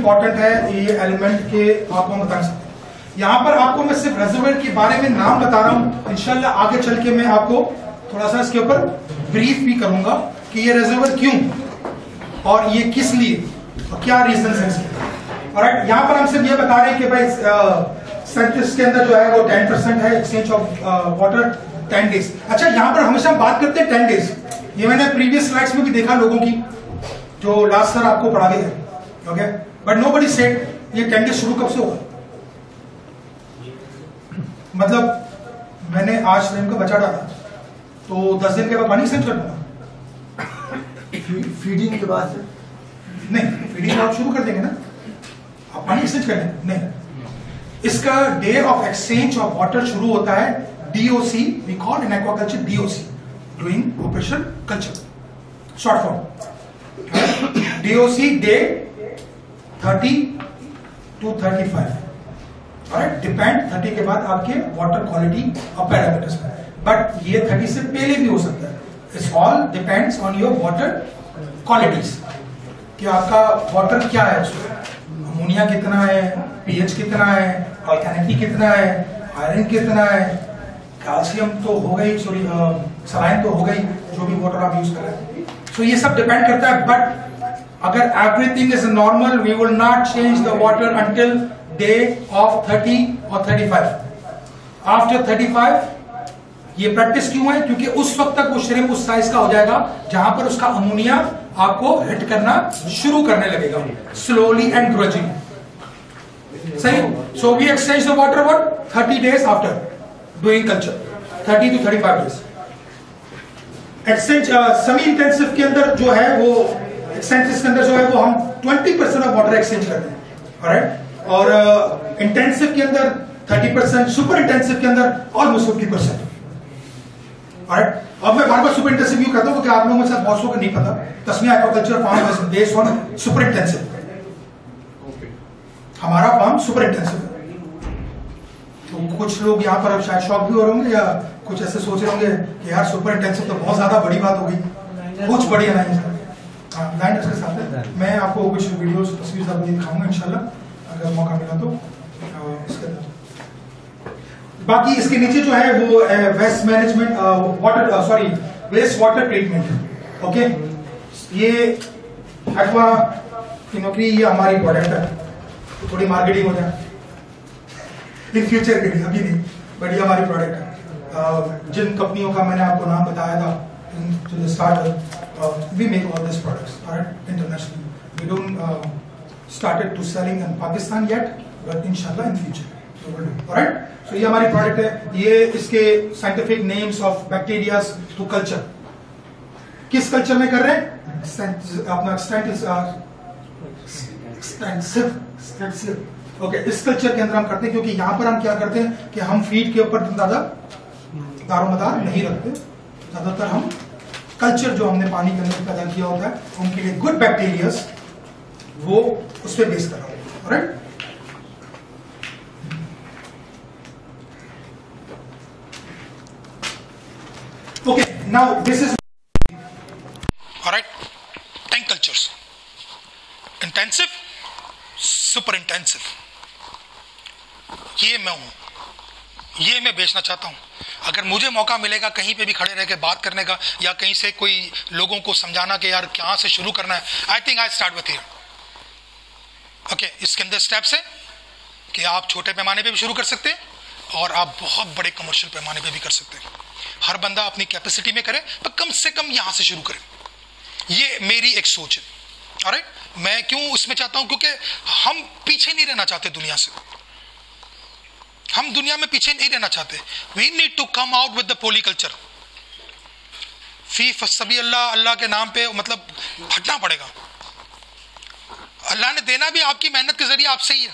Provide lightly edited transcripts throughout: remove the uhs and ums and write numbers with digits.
Important है ये element के आपको बता सकते हैं। यहाँ पर आपको मैं सिर्फ रिजर्वायर के बारे में नाम बता रहा हूँ, इंशाल्लाह आगे चल के मैं आपको थोड़ा सा इसके ऊपर ब्रीफ भी करूंगा कि ये रिजर्वायर क्यों और ये किस लिए और क्या रीजन है इसके। ऑलराइट, यहाँ पर हम सिर्फ ये बता रहे हैं कि भाई साइंटिस्ट के अंदर जो है वो 10% है एक्सचेंज ऑफ वाटर 10 डेज। अच्छा, यहाँ पर हमेशा बात करते हैं 10 डेज, ये मैंने प्रीवियस स्लाइड्स में भी देखा लोगों की जो लास्ट सर आपको पढ़ा गए थे, ओके, बट नोबडी सेड ये 10 डेज शुरू कब से होगा। मतलब मैंने आज श्रिम्प का बचा डाला तो 10 दिन के बाद पानी एक्सचेंज कर दूंगा। फीडिंग के बाद नहीं, फीडिंग आप शुरू कर देंगे ना, आप पानी एक्सचेंज कर देंगे नहीं, इसका day of exchange of water शुरू होता है DOC, we call in aquaculture DOC, doing operation culture, short form DOC day 30 to 35, alright, depend 30 के बाद आपके वाटर क्वालिटी और पैरामीटर्स पर, बट ये 30 से पहले भी हो सकता है। It's all depends on your water qualities कि आपका वाटर क्या है, अमोनिया कितना है, पीएच कितना है, अल्कैलिनिटी कितना है, आयरन कितना है, कैल्शियम तो हो गई, सॉरी सलाइन तो हो गई, जो भी वाटर आप यूज कर रहे हैं, सो ये सब डिपेंड करता है। बट अगर everything is normal, we will not change the water until day of 30 और 35। आफ्टर 35 ये प्रैक्टिस क्यों है, क्योंकि उस वक्त तक वो श्रिम्प उस साइज का हो जाएगा जहां पर उसका अमोनिया आपको हिट करना शुरू करने लगेगा, स्लोली एंड ग्रेजुअली, सही। So we exchange the water what 30 days after doing culture, 30 to 35 days. Exchange semi intensive के अंदर जो है वो एक्सचेंज के अंदर जो है वो हम 20% ऑफ वाटर एक्सचेंज करते हैं, ऑलराइट, और इंटेंसिव के अंदर 30%, सुपर इंटेंसिव के अंदर ऑलमोस्ट 50%, ऑलराइट। अब मैं बार बार सुपर इंटेंसिव क्यों कहता हूं क्योंकि आप लोगों में से बहुत लोगों को नहीं पता, Tasmiya aquaculture farm is based on super intensive, हमारा फार्म सुपर इंटेंसिव है। तो कुछ लोग यहाँ पर अब शायद शॉक भी हो रहे होंगे या कुछ ऐसे सोच रहे होंगे कि यार सुपर इंटेंसिव तो बहुत ज्यादा बड़ी बात हो गई, कुछ बढ़िया नहीं है। लाइन इसके साथ है, मैं आपको कुछ वीडियोस तस्वीर आपको दिखाऊंगा इंशाल्लाह अगर मौका मिला तो। इसके बाकी इसके नीचे जो है वो waste management water sorry waste water treatment, okay, ये एक्वा की ये हमारी प्रोडक्ट है, तो थोड़ी मार्केटिंग हो जाए इन फ्यूचर के लिए, अभी नहीं, बट ये हमारी प्रोडक्ट है। जिन कंपनियों का मैंने आपको नाम बताया था to the starter, we make all these products, alright, internationally. We don't started to selling in Pakistan yet, but inshallah in future we will do, alright. So ये हमारी प्रोडक्ट है, ये इसके scientific names of bacterias to culture, किस culture में कर रहे हैं, अपना एक्सटेंसिव, ओके, इस कल्चर के अंदर हम करते हैं क्योंकि यहाँ पर हम क्या करते हैं कि हम फीड के ऊपर ज्यादा दारोमदार नहीं रखते, ज्यादातर हम कल्चर जो हमने पानी के अंदर पैदा किया होता है उनके लिए गुड बैक्टीरियाज वो उस पर बेस कर रहा है, right. Okay, now this is alright, tank cultures, intensive, super intensive, ये मैं हूं, ये मैं बेचना चाहता हूं। अगर मुझे मौका मिलेगा कहीं पे भी खड़े रह के बात करने का या कहीं से कोई लोगों को समझाना कि यार कहां से शुरू करना है, I think I start with here, okay. इसके अंदर स्टेप्स है कि आप छोटे पैमाने पे भी शुरू कर सकते हैं और आप बहुत बड़े कमर्शियल पैमाने पे भी कर सकते हैं। हर बंदा अपनी कैपेसिटी में करे, पर कम से कम यहां से शुरू करे, ये मेरी एक सोच है, ऑलराइट। मैं क्यों इसमें चाहता हूं, क्योंकि हम पीछे नहीं रहना चाहते दुनिया से, हम दुनिया में पीछे नहीं रहना चाहते। We need to come out with the polyculture, फी सभी अल्लाह के नाम पे, मतलब हटना पड़ेगा। अल्लाह ने देना भी आपकी मेहनत के जरिए आपसे ही है,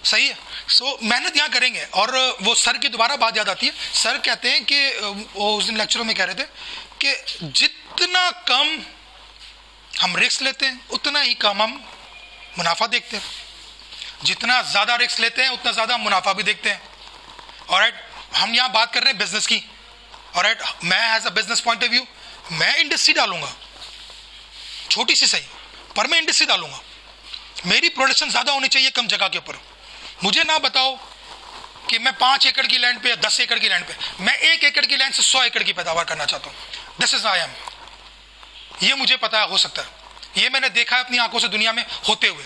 सही है। सो मेहनत यहाँ करेंगे। और वो सर की दोबारा बात याद आती है, सर कहते हैं कि वो उस दिन लेक्चरों में कह रहे थे कि जितना कम हम रिस्क लेते हैं उतना ही कम हम मुनाफा देखते हैं, जितना ज्यादा रिस्क लेते हैं उतना ज्यादा मुनाफा भी देखते हैं, ऑलराइट। हम यहाँ बात कर रहे हैं बिजनेस की, ऑलराइट। मैं as a business point of view मैं इंडस्ट्री डालूंगा, छोटी सी सही, पर मैं इंडस्ट्री डालूंगा, मेरी प्रोडक्शन ज्यादा होनी चाहिए कम जगह के ऊपर। मुझे ना बताओ कि मैं 5 एकड़ की लैंड पे या 10 एकड़ की लैंड पे, मैं 1 एकड़ की लैंड से 100 एकड़ की पैदावार करना चाहता हूं। दिस इज आई एम, ये मुझे पता है हो सकता है, ये मैंने देखा है अपनी आंखों से दुनिया में होते हुए।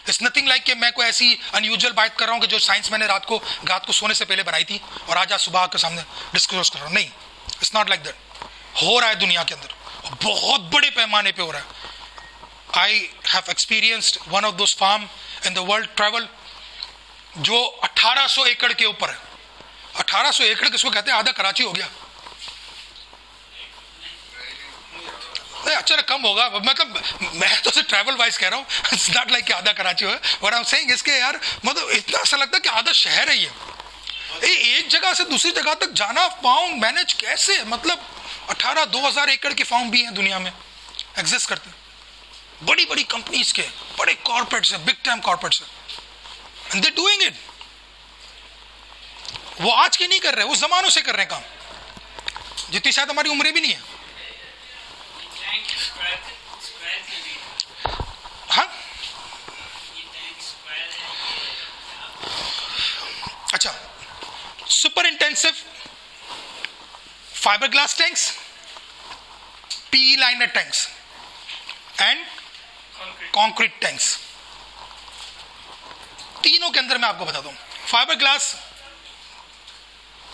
इट्स नथिंग लाइक कि मैं कोई ऐसी अनयूजुअल बात कर रहा हूं कि जो साइंस मैंने रात को सोने से पहले बनाई थी और आज सुबह आपके सामने डिस्क्लोज कर रहा हूं। नहीं, इट्स नॉट लाइक दैट। हो रहा है दुनिया के अंदर, बहुत बड़े पैमाने पे हो रहा है। I have experienced one of those farm in the world travel जो 1800 एकड़ के ऊपर है। 1800 एकड़ किसको कहते हैं? आधा कराची हो गया। अच्छा कम होगा, मतलब मैं तो ट्रैवल वाइज कह रहा हूँ, इट्स नॉट लाइक आधा कराची हो। व्हाट आई एम सेइंग इसके यार, मतलब इतना ऐसा लगता है कि आधा शहर है ये। एक जगह से दूसरी जगह तक जाना, फार्म मैनेज कैसे? मतलब 2000 एकड़ के फार्म भी हैं दुनिया में, एग्जिस्ट करते हैं। बड़ी बड़ी कंपनीज के, बड़े कॉर्पोरेट्स हैं, बिग टाइम कॉर्पोरेट्स हैं, एंड दे डूइंग इट। वो आज के नहीं कर रहे, वो जमानों से कर रहे हैं काम, जितनी शायद हमारी उम्रें भी नहीं है। हाँ, अच्छा, super intensive fibre glass tanks, P liner tanks and concrete tanks, तीनों के अंदर मैं आपको बताता हूं। फाइबर ग्लास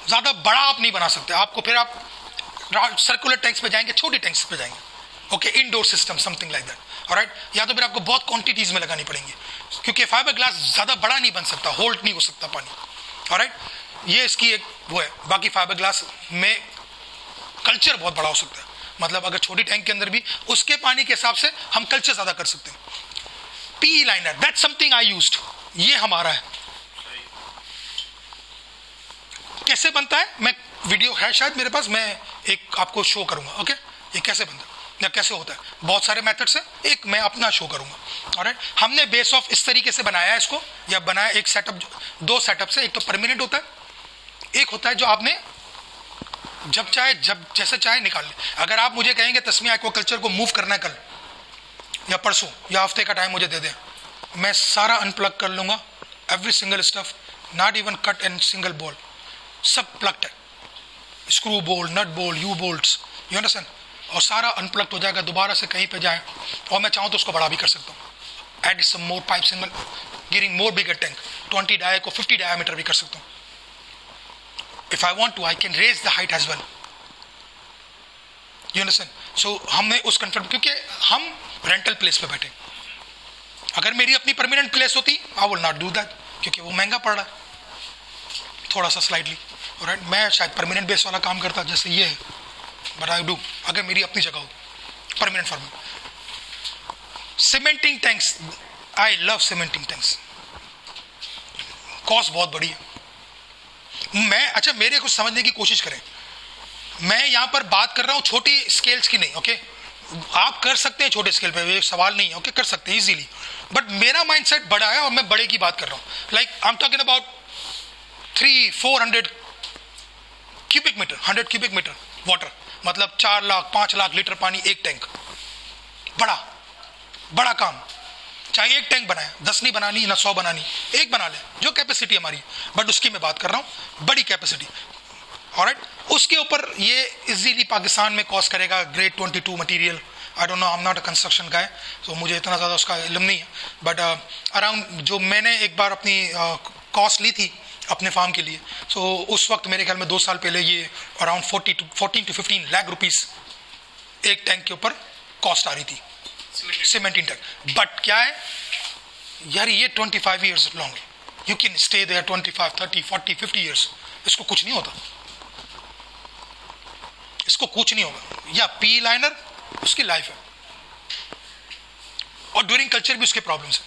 ज्यादा बड़ा आप नहीं बना सकते, आपको फिर आप सर्कुलर टैंक्स पे जाएंगे, छोटी टैंक्स पे जाएंगे, okay, indoor system something like that, alright. या तो फिर आपको बहुत क्वांटिटीज में लगानी पड़ेंगी, क्योंकि फाइबर ग्लास ज्यादा बड़ा नहीं बन सकता, होल्ड नहीं हो सकता पानी, ऑलराइट। ये इसकी एक वो है। बाकी फाइबर ग्लास में कल्चर बहुत बड़ा हो सकता है, मतलब अगर छोटी टैंक के अंदर भी उसके पानी के हिसाब से हम कल्चर ज्यादा कर सकते हैं। P liner, that's something I used, ये हमारा है। कैसे बनता है, मैं वीडियो है शायद मेरे पास, मैं एक आपको शो करूंगा, ओके, ये कैसे बनता है या कैसे होता है। बहुत सारे मेथड्स हैं, एक मैं अपना शो करूंगा, ऑलराइट। हमने बेस ऑफ इस तरीके से बनाया है इसको, या बनाया एक सेटअप, 2 सेटअप से। एक तो परमानेंट होता है, एक होता है जो आपने जब चाहे जब जैसे चाहे निकाल ले। अगर आप मुझे कहेंगे तस्मिया एक्वाकल्चर को मूव करना है कल या परसों या हफ्ते का टाइम मुझे दे दें, मैं सारा अनप्लग कर लूंगा, every single stuff, not even cut and single बोल, सब प्लग्ड है, screw bolt, nut bolt, U bolts, you understand, और सारा अनप्लग्ड हो जाएगा। दोबारा से कहीं पे जाए और मैं चाहूँ तो उसको बड़ा भी कर सकता हूँ, add some more pipes in giving more bigger tank, 20 dia को 50 डायमीटर भी कर सकता हूँ। If I want to I can raise the height as well, you understand. So हमने उस कंफर्ट, क्योंकि हम रेंटल प्लेस पे बैठे, अगर मेरी अपनी परमानेंट प्लेस होती I will not do that, क्योंकि वो महंगा पड़ रहा है थोड़ा सा स्लाइडली, राइट। मैं शायद परमानेंट बेस वाला काम करता जैसे ये है, बट आई डू अगर मेरी अपनी जगह हो परमानेंट फॉर्म में। Cementing tanks, I love cementing tanks, cost बहुत बड़ी है। मैं अच्छा मेरे को समझने की कोशिश करें, मैं यहां पर बात कर रहा हूं छोटी स्केल्स की नहीं, ओके। आप कर सकते हैं छोटे स्केल पे, ये सवाल नहीं है, ओके, कर सकते हैं इजीली, बट मेरा माइंडसेट बड़ा है और मैं बड़े की बात कर रहा हूं। Like I am talking about 300-400 cubic metre, 100 cubic metre water, मतलब 4 लाख 5 लाख लीटर पानी एक टैंक, बड़ा काम। चाहे एक टैंक बनाए, 10 नहीं बनानी ना 100 बनानी, एक बना ले, जो कैपेसिटी हमारी, बट उसकी मैं बात कर रहा हूं, बड़ी कैपेसिटी, ऑलराइट। उसके ऊपर ये इजीली पाकिस्तान में कॉस्ट करेगा grade 22 material. I don't know, I am not a construction guy, तो मुझे इतना ज़्यादा उसका इल्म नहीं है, बट अराउंड जो मैंने एक बार अपनी कॉस्ट ली थी अपने फार्म के लिए, सो उस वक्त मेरे ख्याल में 2 साल पहले ये अराउंड 14 to 15 लाख रुपीस एक टैंक के ऊपर कॉस्ट आ रही थी, सीमेंटिंग टैंक। बट क्या है यार, ये 25 years long, you can stay there 25, 30, 40, 50 years, इसको कुछ नहीं होता, इसको कुछ नहीं होगा। या पी लाइनर उसकी लाइफ है, और ड्यूरिंग कल्चर भी उसके प्रॉब्लम्स है,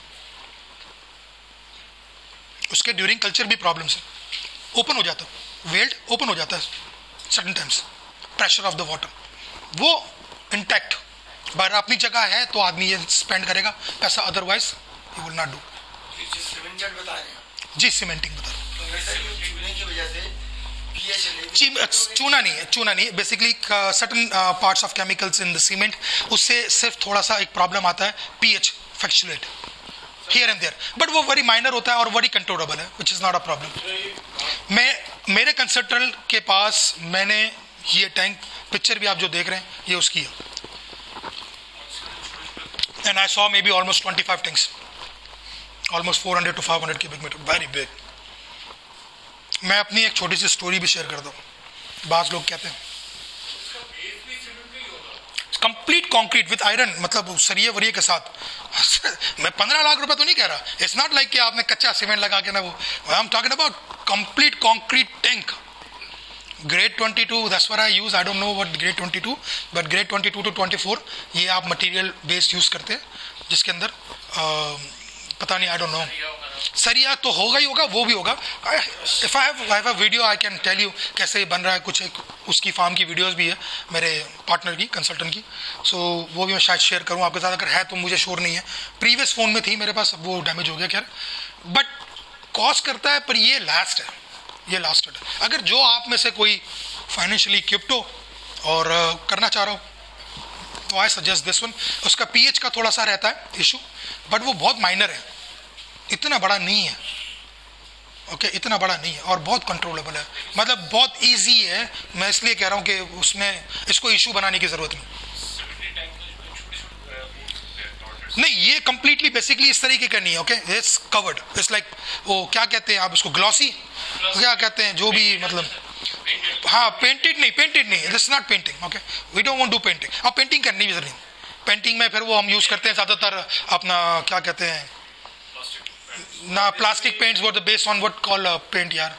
उसके ड्यूरिंग कल्चर भी प्रॉब्लम्स है, ओपन हो जाता है, वेल्ड ओपन हो जाता है certain times, pressure of the water, वो इंटैक्ट। पर अपनी जगह है तो आदमी ये स्पेंड करेगा पैसा, otherwise you will not do. जी सीमेंटिंग बता चूना नहीं है basically, certain parts of chemicals in the cement, उससे सिर्फ थोड़ा सा एक प्रॉब्लम आता है, pH fluctuate, here and there, but वो वेरी माइनर होता है और वेरी कंट्रोलेबल है, which is not a problem. मेरे कंसल्टेंट के पास मैंने ये टैंक, पिक्चर भी आप जो देख रहे हैं ये उसकी है, and I saw may be almost 25 tanks, almost 400 to 500 cubic meter, very big. मैं अपनी एक छोटी सी स्टोरी भी शेयर करता हूँ। बाज़ लोग कहते हैं कंप्लीट कंक्रीट विद आयरन, मतलब सरिये वरिये के साथ। मैं 15 लाख रुपए तो नहीं कह रहा, इट्स नॉट लाइक कि आपने कच्चा सीमेंट लगा के ना, वो आई am talking about complete concrete tank, grade 22, that's what I use. I don't know what grade 22, but grade 22 to 24 ये आप मटेरियल बेस्ड यूज करते हैं, जिसके अंदर पता नहीं, आई डोंट नो, सरिया तो होगा ही होगा, वो भी होगा। If I have a video I can tell you कैसे ये बन रहा है, कुछ एक उसकी फार्म की वीडियोस भी है मेरे पार्टनर की, कंसल्टेंट की, सो वो भी मैं शायद शेयर करूँ आपके साथ, अगर है तो, मुझे श्योर नहीं है। प्रीवियस फ़ोन में थी मेरे पास, अब वो डैमेज हो गया, खैर, बट कॉस्ट करता है, पर ये लास्ट है, ये लास्टेड है। अगर जो आप में से कोई फाइनेंशियली इक्विप्ड हो और करना चाह रहा हो तो आई सजेस्ट दिस वन। उसका पीएच का थोड़ा सा रहता है इशू, बट वो बहुत माइनर है, इतना बड़ा नहीं है, ओके, इतना बड़ा नहीं है, और बहुत कंट्रोलेबल है, मतलब बहुत इजी है। मैं इसलिए कह रहा हूँ कि उसमें इसको इशू बनाने की जरूरत नहीं, ये कंप्लीटली बेसिकली इस तरीके का नहीं है, okay, it's covered, it's like वो क्या कहते हैं आप उसको, ग्लॉसी क्या कहते हैं, जो भी, मतलब हाँ, पेंटेड नहीं, this not painting, okay, we don't want to painting. अब पेंटिंग करनी भी जरूरी नहीं, पेंटिंग में फिर वो हम यूज करते हैं ज्यादातर अपना क्या कहते हैं ना, प्लास्टिक पेंट्स वो based on what call paint यार,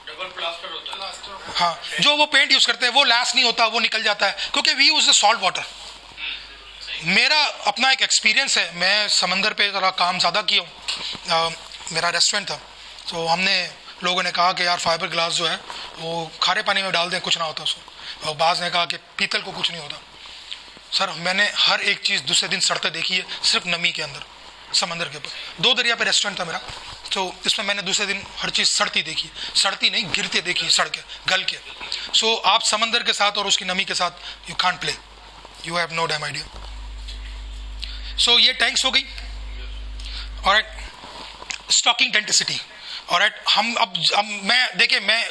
डबल प्लास्टर होता है। हाँ, जो वो पेंट यूज करते हैं वो लास्ट नहीं होता, वो निकल जाता है, क्योंकि we use the salt water. मेरा अपना एक एक्सपीरियंस है, मैं समंदर पे ज़रा काम ज़्यादा किया हूँ, मेरा रेस्टोरेंट था, तो हमने लोगों ने कहा कि यार फाइबर ग्लास जो है वो खारे पानी में डाल दें, कुछ ना होता उसको, और बाज़ ने कहा कि पीतल को कुछ नहीं होता। सर मैंने हर एक चीज़ दूसरे दिन सड़ते देखी है, सिर्फ नमी के अंदर, समंदर के ऊपर, 2 दरिया पे रेस्टोरेंट था मेरा, तो इसमें मैंने दूसरे दिन हर चीज़ सड़ती देखी, सड़ती नहीं, गिरते देखी, सड़ के, गल के। सो आप समंदर के साथ और उसकी नमी के साथ you can't play, you have no damn idea. So ये टैंक्स हो गई, ऑलराइट, स्टॉकिंग डेंसिटी, ऑलराइट। हम अब मैं देखिए, मैं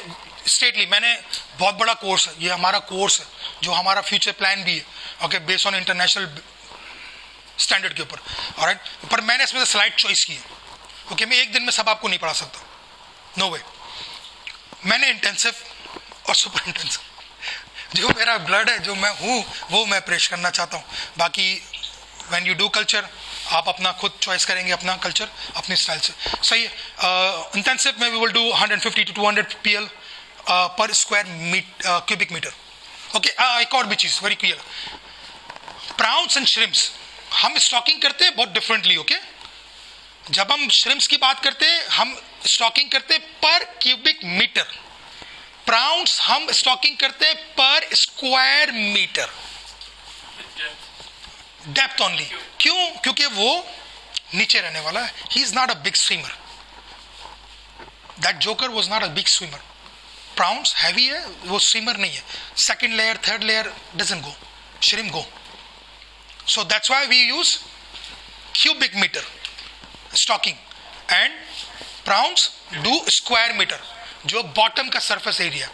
स्टेटली, मैंने बहुत बड़ा कोर्स है, ये हमारा कोर्स है जो हमारा फ्यूचर प्लान भी है, okay, based on international standard के ऊपर, ऑलराइट, पर मैंने इसमें से स्लाइड चॉइस की है, ओके, मैं एक दिन में सब आपको नहीं पढ़ा सकता, नो वे। मैंने इंटेंसिव और सुपर इंटेंसिव, जो मेरा ब्लड है, जो मैं हूँ, वो मैं पेश करना चाहता हूँ। बाकी व्हेन यू डू कल्चर, आप अपना खुद चॉइस करेंगे अपना कल्चर अपने स्टाइल से, सही है। इंटेंसिव में we will do 150 to 200 PL पर स्क्वायर क्यूबिक मीटर, ओके। एक और भी चीज़ very clear, prawns and shrimps हम स्टॉकिंग करते हैं बहुत डिफरेंटली, ओके। जब हम श्रिम्प्स की बात करते हैं, हम स्टॉकिंग करते हैं पर क्यूबिक मीटर, प्राउंस हम स्टॉकिंग करते हैं पर स्क्वायर मीटर, डेप्थ ओनली। क्यों? क्योंकि वो नीचे रहने वाला है, he is not a big swimmer, that joker was not a big swimmer. Prawns heavy है, वो स्विमर नहीं है, second layer third layer doesn't go, shrimp go, so that's why we use cubic meter stocking and prawns do square meter, जो bottom का surface area,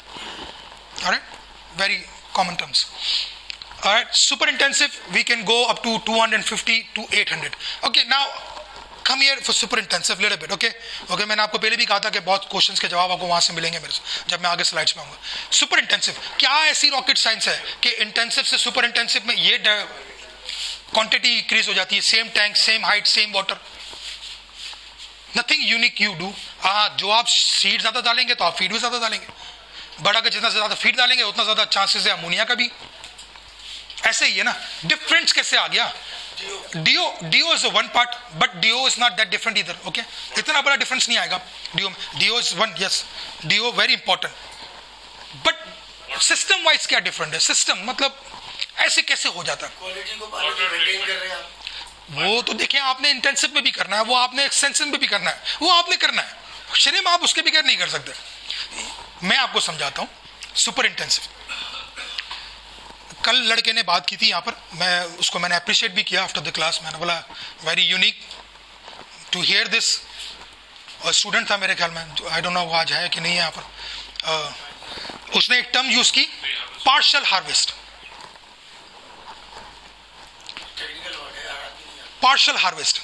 alright, very common terms, alright. Super intensive we can go up to 250 to 800, okay. Now come here for super intensive little bit, okay. मैंने आपको पहले भी कहा था कि बहुत क्वेश्चंस के जवाब आपको वहां से मिलेंगे मेरे से जब मैं आगे स्लाइड्स में आऊंगा। सुपर इंटेंसिव क्या ऐसी रॉकेट साइंस है कि इंटेंसिव से सुपर इंटेंसिव में ये क्वांटिटी इंक्रीज हो जाती है, same tank, same height, same water, nothing unique you do. जो आप सीड ज्यादा डालेंगे तो आप फीड भी ज्यादा डालेंगे, बट अगर जितना ज्यादा फीड डालेंगे उतना ज्यादा चांसेस है अमोनिया का भी। ऐसे ही है ना, डिफरेंस कैसे आ गया? DO is one part, but DO is not that different इधर, ओके। इतना बड़ा डिफरेंस नहीं आएगा DO is one, yes, DO very important, but system wise क्या डिफरेंट है? सिस्टम मतलब ऐसे कैसे हो जाता है? क्वालिटी को मेंटेन कर रहे हैं आप, वो तो देखें, आपने इंटेंसिव में भी करना है, वो आपने एक्सटेंसिव में भी करना है, वो आपने करना है, श्रिम्प आप उसके बगैर नहीं कर सकते। मैं आपको समझाता हूं सुपर इंटेंसिव। कल लड़के ने बात की थी यहाँ पर, मैंने अप्रिशिएट भी किया आफ्टर द क्लास, मैंने बोला very unique, to hear this. Student था मेरे ख्याल में, आई डोंट नो वो आज है कि नहीं है यहाँ पर, उसने एक टर्म यूज की, पार्शियल हार्वेस्ट। पार्शियल हार्वेस्ट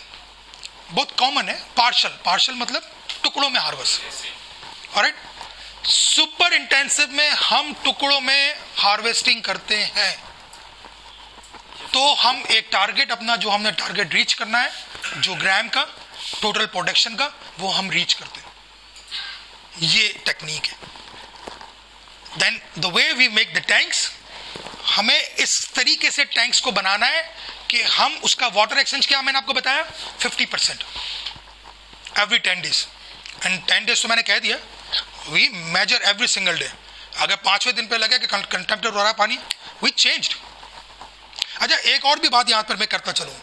बहुत कॉमन है। पार्शियल मतलब टुकड़ों में हार्वेस्ट। ऑलराइट, सुपर इंटेंसिव में हम टुकड़ों में हार्वेस्टिंग करते हैं, तो हम एक टारगेट अपना, जो हमने टारगेट रीच करना है, जो ग्राम का टोटल प्रोडक्शन का, वो हम रीच करते हैं। ये टेक्निक है। Then the way we make the tanks, हमें इस तरीके से टैंक्स को बनाना है कि हम उसका वाटर एक्सचेंज, क्या मैंने आपको बताया, 50% एवरी 10 days। एंड 10 days तो मैंने कह दिया, we measure every single day. अगर 5वें दिन पे लगे कि कंटेम्प्टेड हो रहा है पानी, वी चेंज्ड। अच्छा, एक और भी बात यहाँ पर मैं करता चलूँ,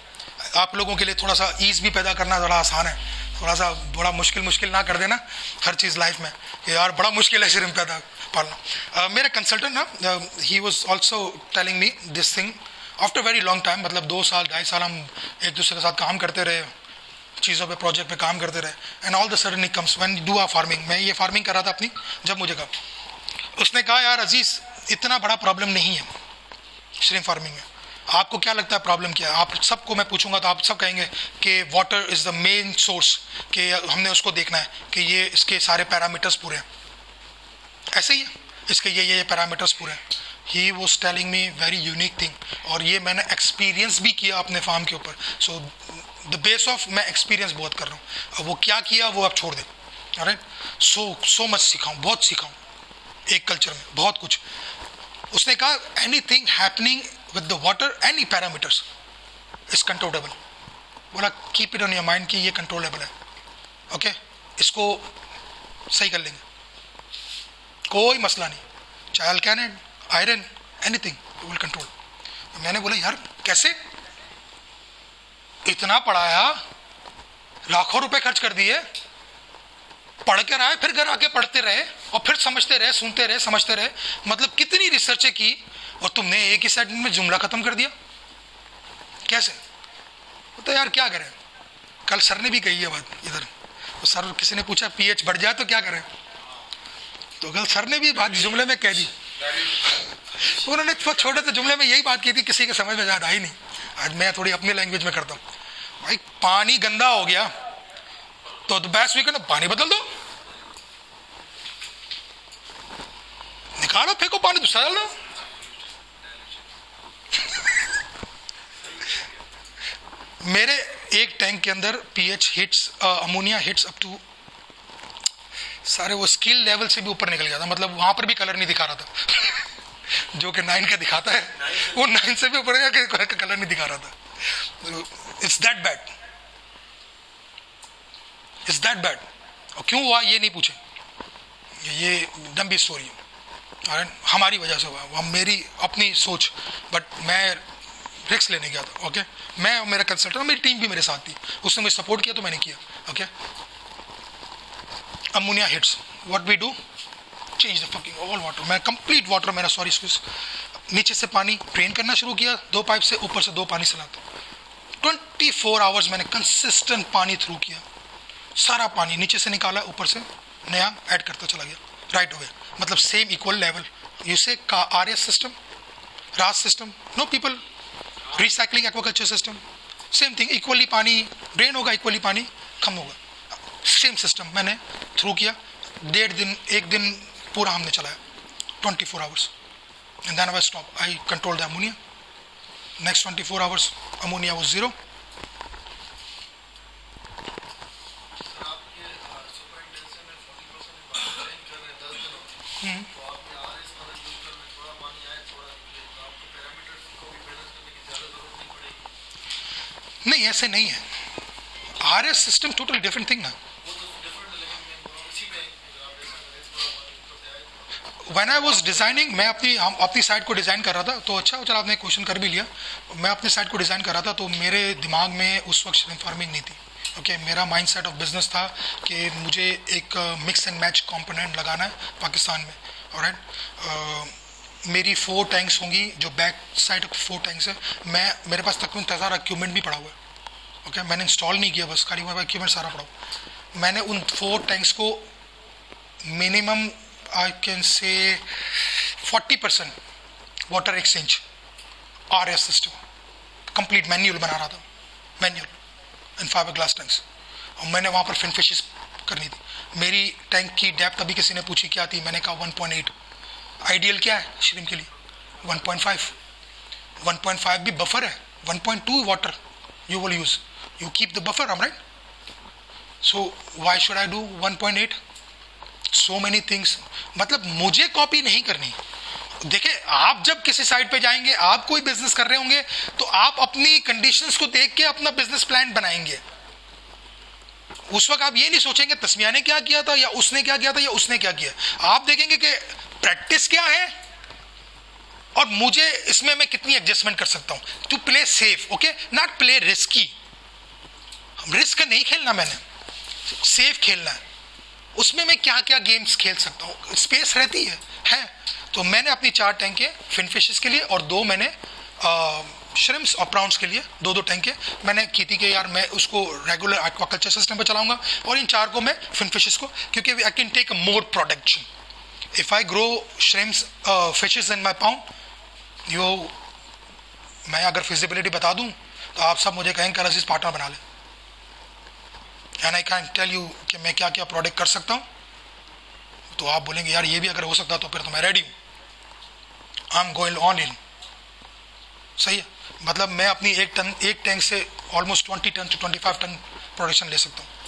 आप लोगों के लिए थोड़ा सा ईज भी पैदा करना थोड़ा आसान है, थोड़ा सा बड़ा मुश्किल ना कर देना हर चीज़ लाइफ में, यार बड़ा मुश्किल है सिर्फ पैदा पालना। मेरे कंसल्टेंट ना, he was also telling me this thing after very long time, मतलब 2 साल 2.5 साल हम एक दूसरे के साथ काम करते रहे, चीज़ों पे प्रोजेक्ट पे काम करते रहे, and all the sudden it comes when do a farming. मैं ये फार्मिंग कर रहा था अपनी, जब मुझे कहा, उसने कहा यार अजीज इतना बड़ा प्रॉब्लम नहीं है श्रिम्प फार्मिंग में, आपको क्या लगता है प्रॉब्लम क्या है? आप सबको मैं पूछूंगा तो आप सब कहेंगे कि water is the main source, कि हमने उसको देखना है कि ये इसके सारे पैरामीटर्स पूरे हैं, ऐसे ही है, इसके ये पैरामीटर्स पूरे हैं। He was telling me very unique thing, और ये मैंने एक्सपीरियंस भी किया अपने फार्म के ऊपर। सो द बेस ऑफ मैं एक्सपीरियंस बहुत कर रहा हूँ। अब वो क्या किया वो आप छोड़ दें। ऑलराइट, सो मच सीखा हूँ, बहुत सीखा हूँ एक कल्चर में, बहुत कुछ। उसने कहा anything happening with the water, any parameters is controllable. बोला keep it on your mind कि ये कंट्रोलेबल है, ओके, इसको सही कर लेंगे, कोई मसला नहीं, चाहे अल्कानाइड, आयरन, एनीथिंग विल कंट्रोल। मैंने बोला यार कैसे, इतना पढ़ाया, लाखों रुपए खर्च कर दिए, पढ़ कर आए, फिर घर आके पढ़ते रहे, और फिर समझते रहे, सुनते रहे, समझते रहे, मतलब कितनी रिसर्चें की, और तुमने एक ही सेकंड में जुमला खत्म कर दिया, कैसे? तो यार क्या करें, कल सर ने भी कही है बात इधर, तो सर किसी ने पूछा पीएच बढ़ जाए तो क्या करें, तो कल सर ने भी बात जुमले में कह दी। उन्होंने छोटे से जुमले में यही बात की थी, किसी के समझ में ज्यादा आई नहीं। आज मैं थोड़ी अपनी लैंग्वेज में करता हूँ, भाई पानी गंदा हो गया तो बेस्ट वी कैन पानी बदल दो, निकालो, फेंको पानी, दूसरा डाल दो। मेरे एक टैंक के अंदर pH hits, ammonia hits up to, सारे वो स्किल लेवल से भी ऊपर निकल गया था, मतलब वहां पर भी कलर नहीं दिखा रहा था जो कि 9 का दिखाता है, वो 9 से भी ऊपर गया, कलर नहीं दिखा रहा था। It's that bad, it's that bad. और क्यों हुआ ये नहीं पूछे, ये लंबी स्टोरी है, हमारी वजह से हुआ, वो मेरी अपनी सोच, बट मैं रिस्क लेने गया था, ओके। मैं और मेरा कंसल्टेंट, मेरी टीम भी मेरे साथ थी, उसने मुझे सपोर्ट किया तो मैंने किया, okay. Ammonia hits, what we do, change the fucking all water. मैं कंप्लीट वाटर मेरा, सॉरी नीचे से पानी ड्रेन करना शुरू किया, 2 पाइप से, ऊपर से 2 पानी चलाता, 24 आवर्स मैंने कंसिस्टेंट पानी थ्रू किया, सारा पानी नीचे से निकाला, ऊपर से नया ऐड करता चला गया, राइट अवे, मतलब सेम इक्वल लेवल। यू से का आरएस सिस्टम, रास system, know people, recycling aquaculture system, same thing, equally पानी ड्रेन होगा, इक्वली पानी कम होगा, सेम सिस्टम मैंने थ्रू किया। 1.5 दिन, 1 दिन पूरा हमने चलाया, 24 hours, and then I stop, I control the ammonia. Next 24 hours ammonia was 0। नहीं, ऐसे नहीं है, RS system totally different thing ना। व्हेन आई वाज डिजाइनिंग, मैं अपनी साइट को डिजाइन कर रहा था, तो अच्छा चला आपने क्वेश्चन कर भी लिया। मैं अपनी साइट को डिजाइन कर रहा था, तो मेरे दिमाग में उस वक्त श्रिम्प फार्मिंग नहीं थी, ओके। मेरा माइंडसेट ऑफ बिजनेस था कि मुझे एक मिक्स एंड मैच कंपोनेंट लगाना है पाकिस्तान में, ऑलराइट। मेरी 4 टैंक्स होंगी, जो बैक साइड 4 टैंक्स है, मेरे पास तकरीबन 1000 इक्विपमेंट भी पड़ा हुआ है, ओके, मैंने इंस्टॉल नहीं किया, बस खाली वहाँ इक्विपमेंट सारा पड़ा। मैंने उन 4 टैंक्स को minimum I can say 40% water exchange RS system complete manual बना रहा था, मैन्युअल इन फाइबर ग्लास टैंक्स। और मैंने वहाँ पर फिन फिशेस करनी थी। मेरी टैंक की डेप्थ अभी किसी ने पूछी क्या थी, मैंने कहा 1.8। आइडियल क्या है श्रिम्प के लिए? 1.5। 1.5 भी बफर है, 1.2 water you will use, you keep the buffer, am right? So why should I do 1.8? So many things, मतलब मुझे कॉपी नहीं करनी। देखिए, आप जब किसी साइट पे जाएंगे, आप कोई बिजनेस कर रहे होंगे, तो आप अपनी कंडीशंस को देख के अपना बिजनेस प्लान बनाएंगे। उस वक्त आप ये नहीं सोचेंगे तस्मिया ने क्या किया था, या उसने क्या किया था, या उसने क्या किया। आप देखेंगे कि प्रैक्टिस क्या है और मुझे इसमें मैं कितनी एडजस्टमेंट कर सकता हूं to play safe, okay, not play risky. Risk नहीं खेलना, मैंने सेफ खेलना है। उसमें मैं क्या क्या गेम्स खेल सकता हूं, स्पेस रहती है। तो मैंने अपनी 4 टैंके फिन फिशेस के लिए और 2 मैंने श्रिम्प्स और प्राउंस के लिए 2-2 टैंके मैंने की थी कि यार मैं उसको रेगुलर एक्वाकल्चर सिस्टम पर चलाऊंगा, और इन 4 को मैं फिन फिशेस को, क्योंकि I can take more production if I grow shrimps fishes in my pound. मैं अगर फिजिबिलिटी बता दूं तो आप सब मुझे कहेंगे कराजीज पार्टनर बना ले, and I can tell you कि मैं क्या क्या प्रोडक्ट कर सकता हूं। तो आप बोलेंगे यार ये भी अगर हो सकता तो फिर तो मैं रेडी हूं, I am going on in. सही है, मतलब मैं अपनी एक टैंक से almost 20 ton to 25 ton production ले सकता हूं।